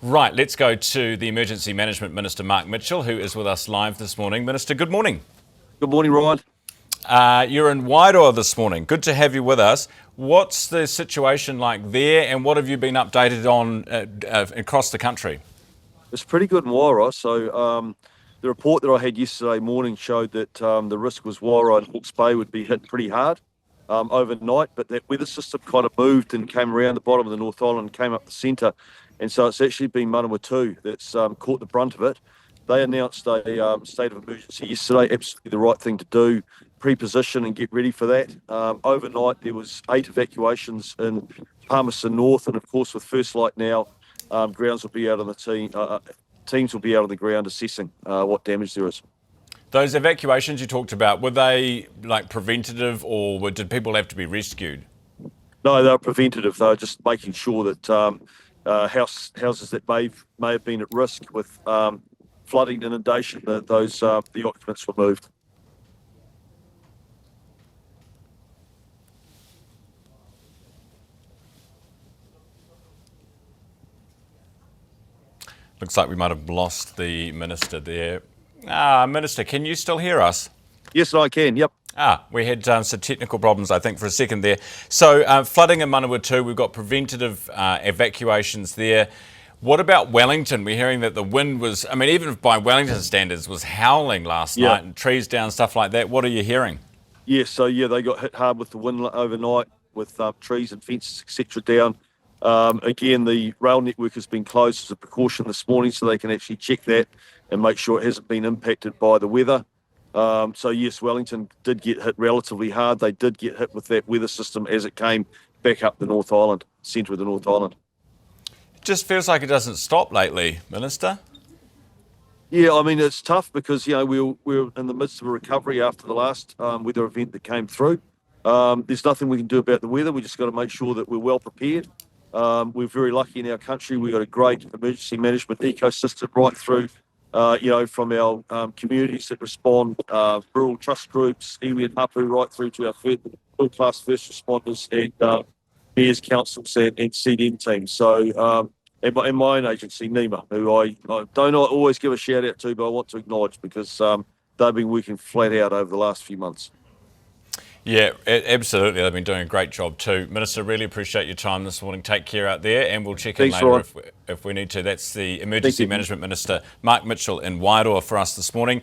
Right, let's go to the Emergency Management Minister, Mark Mitchell, who is with us live this morning. Minister, good morning. Good morning, Ryan. You're in Wairoa this morning. Good to have you with us. What's the situation like there, and what have you been updated on across the country? It's pretty good in Wairoa. So the report that I had yesterday morning showed that the risk was Wairoa and Hawke's Bay would be hit pretty hard overnight, but that weather system kind of moved and came around the bottom of the North Island and came up the centre. And so it's actually been Manawatu that's caught the brunt of it. They announced a state of emergency yesterday, absolutely the right thing to do, pre-position and get ready for that. Overnight, there was 8 evacuations in Palmerston North, and of course with First Light now, grounds will be out on the teams will be out on the ground assessing what damage there is. Those evacuations you talked about, were they like preventative, or did people have to be rescued? No, they were preventative. They were just making sure that houses that may have been at risk with flooding, inundation, that the occupants were moved. Looks like we might have lost the Minister there. Minister, can you still hear us? Yes, I can, yep. We had some technical problems, I think, for a second there. So flooding in Manawatu, we've got preventative evacuations there. What about Wellington? We're hearing that the wind was, I mean, even by Wellington standards, was howling last night, and trees down, stuff like that. What are you hearing? They got hit hard with the wind overnight, with trees and fences, etc. down. Again, the rail network has been closed as a precaution this morning, so they can actually check that and make sure it hasn't been impacted by the weather. Yes, Wellington did get hit relatively hard. They did get hit with that weather system as it came back up the North Island, centre of the North Island. It just feels like it doesn't stop lately, Minister. Yeah, I mean, it's tough because, we're in the midst of a recovery after the last weather event that came through. There's nothing we can do about the weather. We just got to make sure that we're well prepared. We're very lucky in our country. We've got a great emergency management ecosystem right through, from our communities that respond, rural trust groups, iwi and hapu, right through to our world-class first responders and mayors, councils and CDM teams. So, and my own agency, NEMA, who I don't always give a shout out to, but I want to acknowledge because they've been working flat out over the last few months. Yeah, absolutely. They've been doing a great job too. Minister, really appreciate your time this morning. Take care out there, and we'll check in later if we need to. That's the Emergency Management Minister, Mark Mitchell, in Wairoa for us this morning.